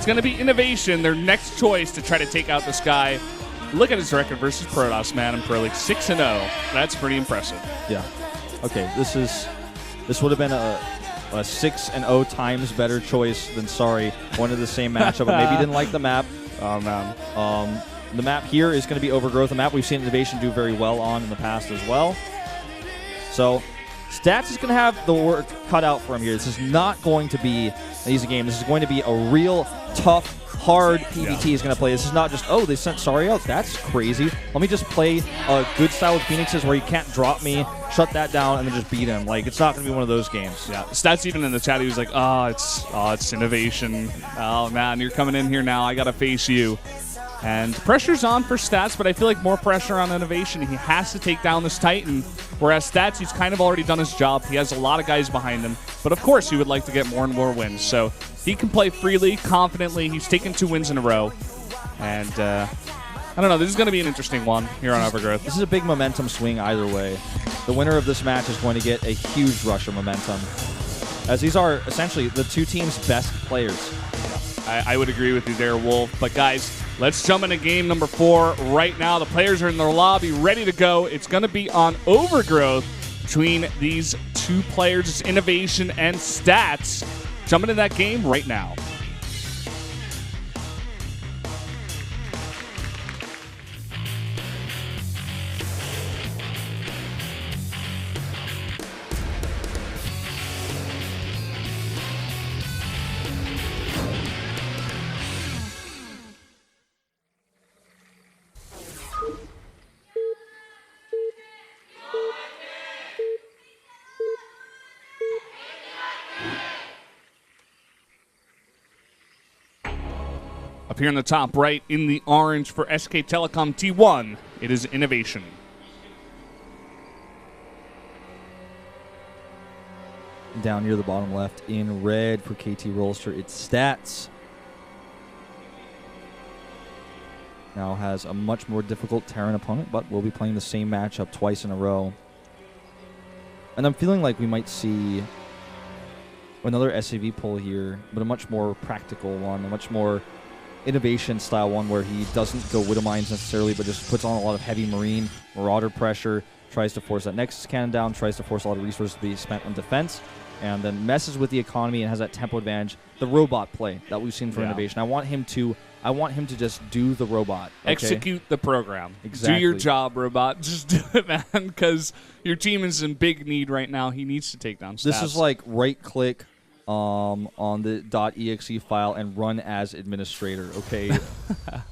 going to be Innovation, their next choice to try to take out this guy. Look at his record versus Protoss, man, in Pro League, 6-0. That's pretty impressive. Yeah. Okay, this would have been a 6-0 times better choice than Sorry. Wanted the same matchup, but maybe didn't like the map. Oh, man. The map here is going to be Overgrowth, a map we've seen Innovation do very well on in the past as well. So Stats is going to have the work cut out for him here. This is not going to be an easy game. This is going to be a real tough, hard PvT he's going to play. This is not just, oh, they sent Sorry out. That's crazy. Let me just play a good style with Phoenixes where you can't drop me, shut that down, and then just beat him. Like, it's not going to be one of those games. Yeah. Stats even in the chat, he was like, it's Innovation. Oh, man, you're coming in here now. I got to face you. And pressure's on for Stats, but I feel like more pressure on Innovation. He has to take down this Titan, whereas Stats, he's kind of already done his job. He has a lot of guys behind him, but of course he would like to get more and more wins. So he can play freely, confidently. He's taken 2 wins in a row. And I don't know, this is going to be an interesting one here on Overgrowth. This is a big momentum swing either way. The winner of this match is going to get a huge rush of momentum, as these are essentially the 2 teams' best players. I would agree with you there, Wolf. But guys, let's jump into game number 4 right now. The players are in their lobby, ready to go. It's going to be on Overgrowth between these 2 players. It's Innovation and Stats. Jumping into that game right now. Up here in the top right, in the orange for SK Telecom T1, it is Innovation. Down near the bottom left, in red for KT Rolster, it's Stats. Now has a much more difficult Terran opponent, but we'll be playing the same matchup twice in a row. And I'm feeling like we might see another SAV pull here, but a much more practical one, a much more Innovation style one where he doesn't go Widow Mines necessarily, but just puts on a lot of heavy Marine, Marauder pressure, tries to force that Nexus cannon down, tries to force a lot of resources to be spent on defense, and then messes with the economy and has that tempo advantage. The robot play that we've seen for Innovation. I want him to just do the robot. Okay? Execute the program. Exactly. Do your job, robot. Just do it, man, because your team is in big need right now. He needs to take down Stats. This is like right-click on the .exe file and run as administrator. Okay,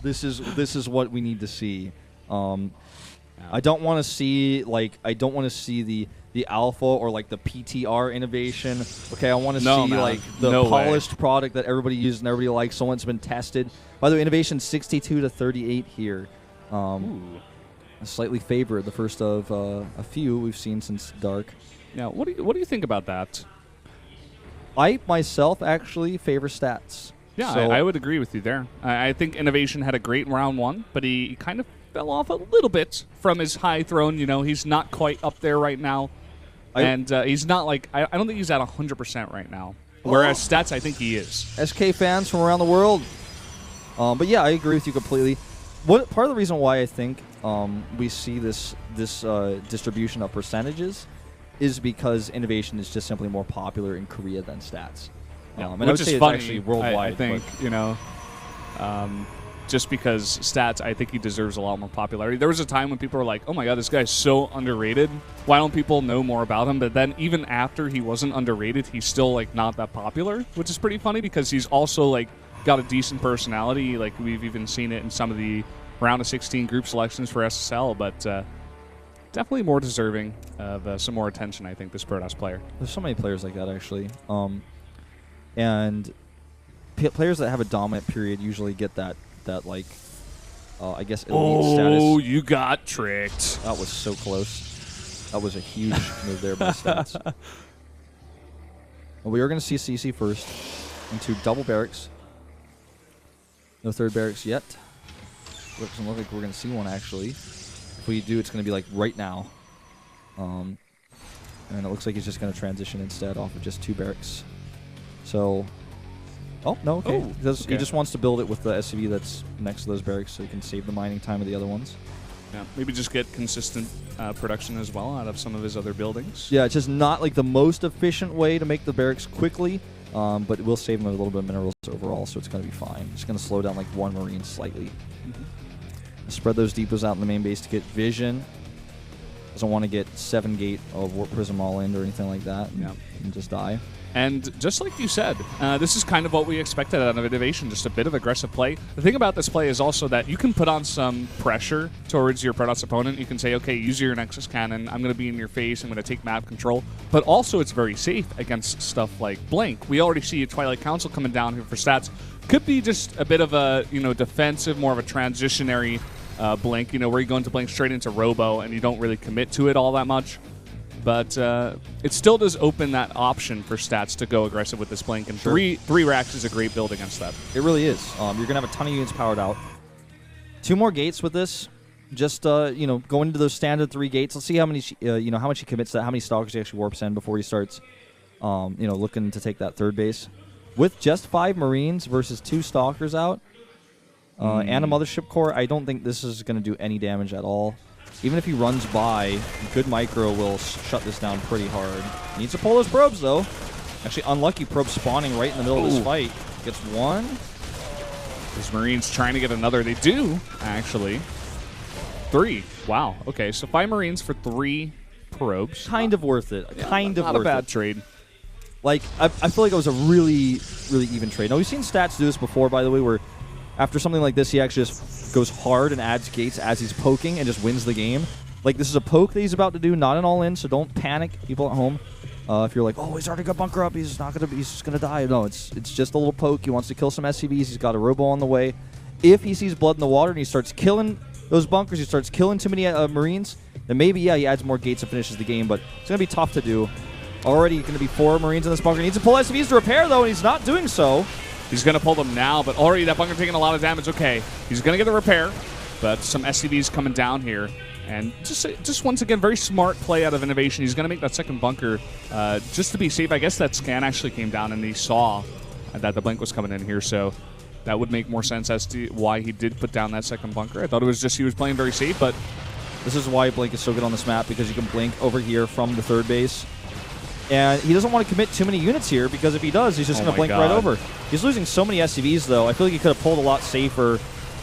this is what we need to see. I don't want to see the alpha or like the PTR Innovation. Okay, I want to see like the polished product that everybody uses and everybody likes. Someone's been tested. By the way, Innovation 62-38 here. Slightly favored, the first of a few we've seen since Dark. Now, what do you think about that? I myself actually favor Stats. Yeah, so I would agree with you there. I think Innovation had a great round 1, but he kind of fell off a little bit from his high throne. You know, he's not quite up there right now. And he's not like, I don't think he's at 100% right now. Whereas Stats, I think he is. SK fans from around the world. But yeah, I agree with you completely. Part of the reason why I think we see this distribution of percentages is because Innovation is just simply more popular in Korea than Stats. And which I would is say funny, it's actually worldwide. I think, you know, just because Stats, I think he deserves a lot more popularity. There was a time when people were like, oh my god, this guy's so underrated. Why don't people know more about him? But then even after he wasn't underrated, he's still like not that popular, which is pretty funny because he's also like got a decent personality. Like we've even seen it in some of the round of 16 group selections for SSL, but definitely more deserving of some more attention, I think, this Protoss player. There's so many players like that, actually. And players that have a dominant period usually get that like, I guess, elite status. Oh, you got tricked. That was so close. That was a huge move there by Stats. Well, we are going to see CC first into double barracks. No third barracks yet. Doesn't look like we're going to see one, actually. If we do, it's going to be like right now. And it looks like he's just going to transition instead off of just 2 barracks. So Oh, no, okay. Oh, He just wants to build it with the SCV that's next to those barracks so he can save the mining time of the other ones. Yeah, maybe just get consistent production as well out of some of his other buildings. Yeah, it's just not like the most efficient way to make the barracks quickly, but it will save him a little bit of minerals overall, so it's going to be fine. It's going to slow down like one Marine slightly. Spread those depots out in the main base to get vision. Doesn't want to get 7 gate of Warp Prism all in or anything like that and just die. And just like you said, this is kind of what we expected out of Innovation, just a bit of aggressive play. The thing about this play is also that you can put on some pressure towards your Protoss opponent. You can say, okay, use your Nexus Cannon. I'm going to be in your face. I'm going to take map control. But also it's very safe against stuff like Blink. We already see a Twilight Council coming down here for stats. Could be just a bit of a defensive, more of a transitionary Blink, where you go into Blink straight into Robo and you don't really commit to it all that much. But it still does open that option for stats to go aggressive with this Blink, and three racks is a great build against that. It really is. You're going to have a ton of units powered out. 2 more gates with this. Just, going into those standard 3 gates. Let's see how many, how much he commits to that, how many Stalkers he actually warps in before he starts, looking to take that 3rd base. With just 5 Marines versus 2 Stalkers out and a Mothership Core, I don't think this is going to do any damage at all. Even if he runs by, good micro will shut this down pretty hard. Needs to pull those probes, though. Actually, unlucky probe spawning right in the middle of this fight. Gets 1. These Marines trying to get another. They do, actually. 3. Wow. Okay, so 5 Marines for 3 probes. Kind of worth it. Kind of worth it. Not a bad trade. Like, I feel like it was a really, really even trade. Now, we've seen Stats do this before, by the way, where after something like this, he actually just goes hard and adds gates as he's poking and just wins the game. Like, this is a poke that he's about to do, not an all-in, so don't panic, people at home. If you're like, oh, he's already got bunker up, he's just gonna die. No, it's just a little poke. He wants to kill some SCVs. He's got a Robo on the way. If he sees blood in the water and he starts killing those bunkers, he starts killing too many Marines, then maybe, yeah, he adds more gates and finishes the game, but it's gonna be tough to do. Already going to be 4 Marines in this bunker. He needs to pull SCVs to repair, though, and he's not doing so. He's going to pull them now, but already that bunker taking a lot of damage. Okay, he's going to get the repair, but some SCVs coming down here. And just once again, very smart play out of Innovation. He's going to make that 2nd bunker just to be safe. I guess that scan actually came down, and he saw that the Blink was coming in here, so that would make more sense as to why he did put down that 2nd bunker. I thought it was just he was playing very safe, but this is why Blink is so good on this map, because you can Blink over here from the 3rd base. And he doesn't want to commit too many units here, because if he does, he's just going to blink right over. He's losing so many SCVs, though. I feel like he could have pulled a lot safer.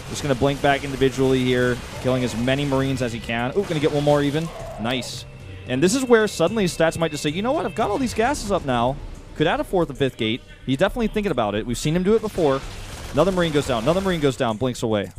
Just going to blink back individually here, killing as many Marines as he can. Ooh, going to get 1 more even. Nice. And this is where suddenly his stats might just say, you know what, I've got all these gases up now. Could add a 4th and 5th gate. He's definitely thinking about it. We've seen him do it before. Another Marine goes down. Another Marine goes down. Blinks away.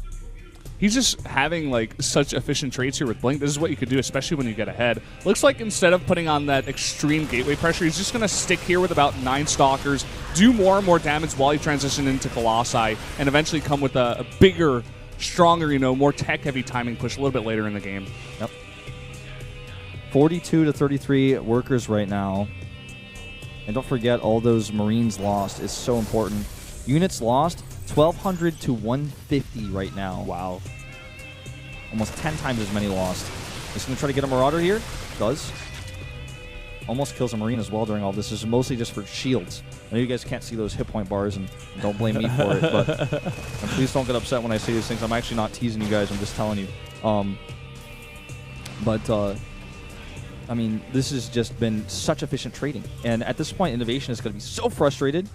He's just having like such efficient trades here with Blink. This is what you could do, especially when you get ahead. Looks like instead of putting on that extreme gateway pressure, he's just going to stick here with about 9 Stalkers, do more and more damage while he transitions into Colossi, and eventually come with a bigger, stronger, more tech-heavy timing push a little bit later in the game. Yep. 42 to 33 workers right now. And don't forget, all those Marines lost is so important. Units lost, 1,200 to 150 right now. Wow. Almost 10 times as many lost. Just going to try to get a Marauder here. Does. Almost kills a Marine as well during all this. This is mostly just for shields. I know you guys can't see those hit point bars, and don't blame me for it, but and please don't get upset when I say these things. I'm actually not teasing you guys. I'm just telling you. I mean, this has just been such efficient trading. And at this point, Innovation is going to be so frustrated,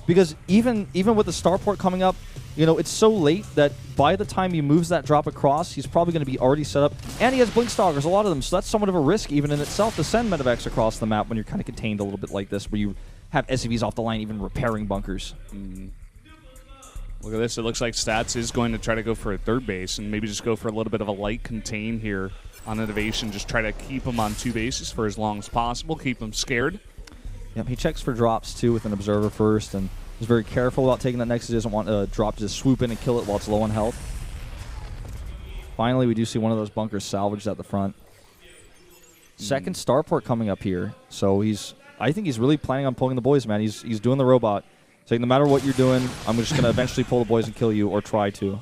because even with the starport coming up, it's so late that by the time he moves that drop across, he's probably going to be already set up. And he has Blink Stalkers, a lot of them, so that's somewhat of a risk even in itself to send medevacs across the map when you're kind of contained a little bit like this, where you have SCVs off the line even repairing bunkers. Look at this. It looks like Stats is going to try to go for a 3rd base and maybe just go for a little bit of a light contain here on Innovation. Just try to keep him on 2 bases for as long as possible, keep him scared. Yep, he checks for drops, too, with an Observer first, and is very careful about taking that next. He doesn't want a drop to just swoop in and kill it while it's low on health. Finally, we do see one of those bunkers salvaged at the front. 2nd starport coming up here, so I think he's really planning on pulling the boys, man. He's doing the robot. So no matter what you're doing, I'm just going to eventually pull the boys and kill you, or try to.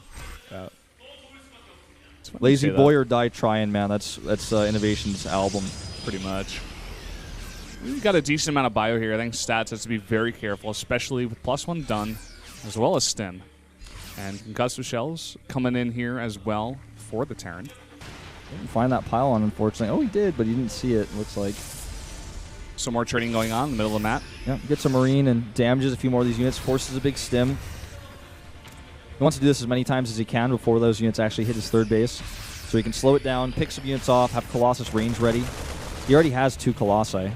Lazy boy or die trying, man. That's Innovation's album. Pretty much. we've got a decent amount of bio here. I think Stats has to be very careful, especially with +1 done, as well as Stim. And concussive shells coming in here as well for the Terran. Didn't find that pylon, unfortunately. Oh, he did, but he didn't see it, looks like. Some more trading going on in the middle of the map. Yeah, gets a Marine and damages a few more of these units, forces a big Stim. He wants to do this as many times as he can before those units actually hit his third base. So he can slow it down, pick some units off, have Colossus range ready. He already has 2 Colossi.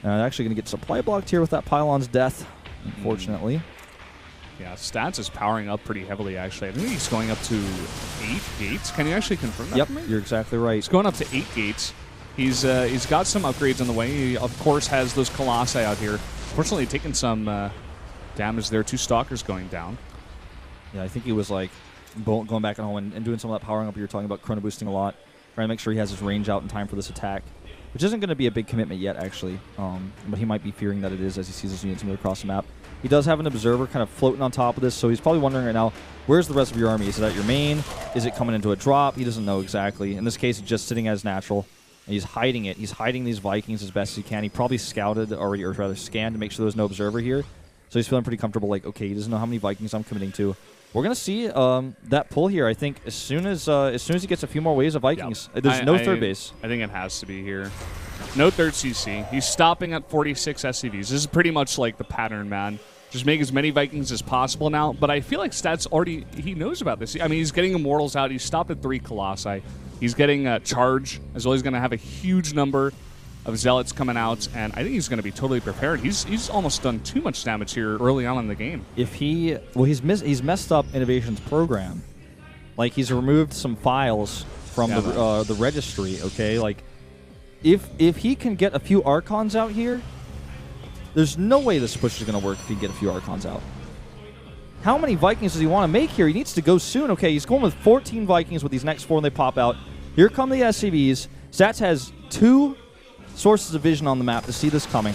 Actually going to get supply blocked here with that pylon's death, unfortunately. Yeah, Stats is powering up pretty heavily, actually. I think he's going up to 8 gates. Can you actually confirm that Yep, for me? you're exactly right. He's going up to 8 gates. He's got some upgrades on the way. He, of course, has those Colossi out here. Fortunately, taking some damage there. 2 Stalkers going down. Yeah, I think he was like going back at home and doing some of that powering up you were talking about, chrono boosting a lot, trying to make sure he has his range out in time for this attack, which isn't going to be a big commitment yet, actually. But he might be fearing that it is as he sees his units move across the map. He does have an observer kind of floating on top of this, so he's probably wondering right now, where's the rest of your army? Is it at your main? Is it coming into a drop? He doesn't know exactly. In this case, it's just sitting as natural. And he's hiding it. He's hiding these Vikings as best as he can. He probably scouted already, or rather scanned to make sure there's no observer here. So he's feeling pretty comfortable, like, okay, he doesn't know how many Vikings I'm committing to. We're going to see that pull here, I think, as soon as he gets a few more waves of Vikings. Yep. There's no third base. I think it has to be here. No third CC. He's stopping at 46 SCVs. This is pretty much like the pattern, man. Just make as many Vikings as possible now. But I feel like Stats already, he knows about this. I mean, he's getting Immortals out. He's stopped at 3 Colossi. He's getting Charge, as well. He's going to have a huge number of Zealots coming out, and I think he's going to be totally prepared. He's almost done too much damage here early on in the game. If he, well, he's messed up Innovation's program. Like, he's removed some files from the registry, okay? Like, if he can get a few Archons out here, there's no way this push is going to work if he can get a few Archons out. How many Vikings does he want to make here? He needs to go soon. Okay, he's going with 14 Vikings with these next 4 when they pop out. Here come the SCVs. Stats has 2 sources of vision on the map to see this coming.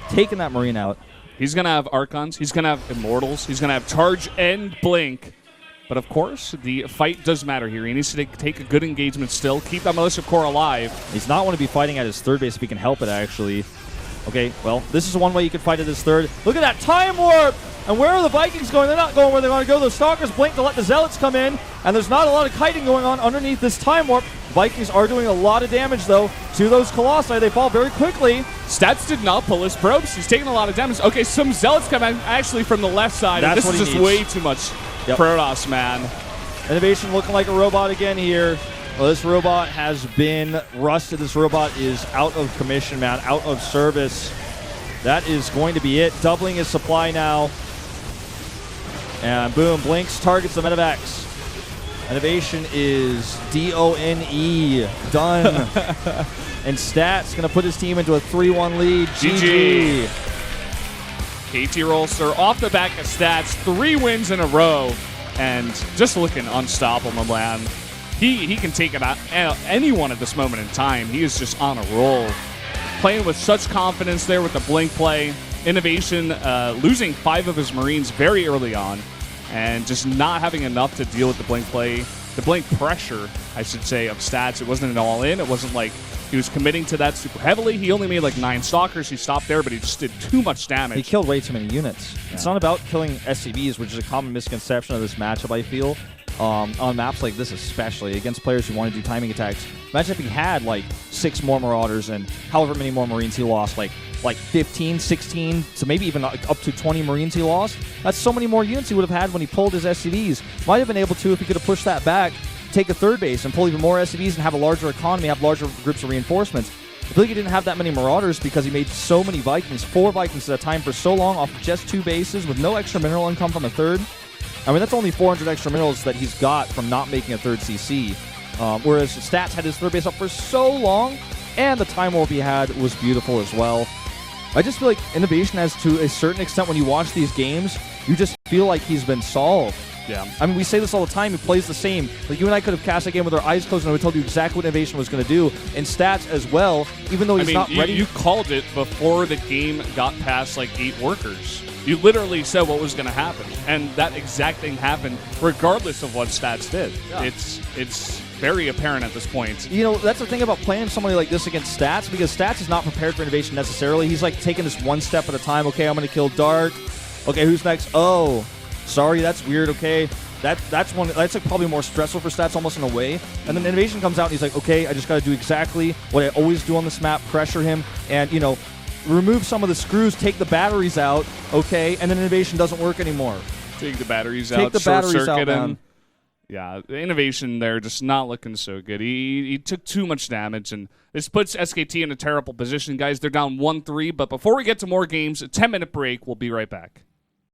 Taking that Marine out. He's going to have Archons. He's going to have Immortals. He's going to have Charge and Blink. But, of course, the fight does matter here. He needs to take a good engagement still. Keep that Militia Core alive. He's not want to be fighting at his third base if he can help it, actually. Okay, well, this is one way you could fight at his third. Look at that Time Warp! And where are the Vikings going? They're not going where they want to go. Those Stalkers blink to let the Zealots come in, and there's not a lot of kiting going on underneath this Time Warp. Vikings are doing a lot of damage, though, to those Colossi. They fall very quickly. Stats did not pull his probes. He's taking a lot of damage. Okay, some Zealots come in actually from the left side, and this is just way too much Protoss, man. Innovation looking like a robot again here. Well, this robot has been rusted. This robot is out of commission, man, out of service. That is going to be it. Doubling his supply now. And boom, blinks, targets the Medivacs. Innovation is D-O-N-E, done. And Stats going to put his team into a 3-1 lead. GG. KT Rolster off the back of Stats, 3 wins in a row. And just looking unstoppable, man. He can take it out anyone at this moment in time. He is just on a roll. Playing with such confidence there with the Blink play. Innovation losing 5 of his Marines very early on. And just not having enough to deal with the Blink play. The Blink pressure, I should say, of Stats. It wasn't an all-in. It wasn't like he was committing to that super heavily. He only made like 9 Stalkers. He stopped there, but he just did too much damage. He killed way too many units. Yeah. It's not about killing SCVs, which is a common misconception of this matchup, I feel. On maps like this especially, against players who want to do timing attacks. Imagine if he had like 6 more Marauders and however many more Marines he lost, like 15, 16, so maybe even up to 20 Marines he lost. That's so many more units he would have had when he pulled his SCVs. Might have been able to if he could have pushed that back, take a third base and pull even more SCVs and have a larger economy, have larger groups of reinforcements. I feel like he didn't have that many Marauders because he made so many Vikings, 4 Vikings at a time for so long off just 2 bases with no extra mineral income from a third. I mean, that's only 400 extra minerals that he's got from not making a third CC. Whereas Stats had his third base up for so long, and the Time Warp he had was beautiful as well. I just feel like Innovation has, to a certain extent, when you watch these games, you just feel like he's been solved. Yeah. I mean, we say this all the time. He plays the same. Like, you and I could have cast a game with our eyes closed and I would tell you exactly what Innovation was going to do. And Stats as well, even though he's not ready. You called it before the game got past, like, 8 workers. You literally said what was going to happen, and that exact thing happened regardless of what Stats did. Yeah. very apparent at this point. You know, that's the thing about playing somebody like this against Stats, because Stats is not prepared for innovation necessarily. He's like taking this one step at a time. Okay, I'm going to kill Dark. Okay, who's next? Oh, sorry, that's weird. Okay, that's like probably more stressful for Stats almost in a way. And then innovation comes out and he's like, okay, I just got to do exactly what I always do on this map, pressure him, and, you know, remove some of the screws, take the batteries out, okay, and then innovation doesn't work anymore. Take the batteries out, take the short batteries circuit out, him. Yeah, the innovation there just not looking so good. He took too much damage, and this puts SKT in a terrible position. Guys, they're down 1-3, but before we get to more games, a 10-minute break. We'll be right back.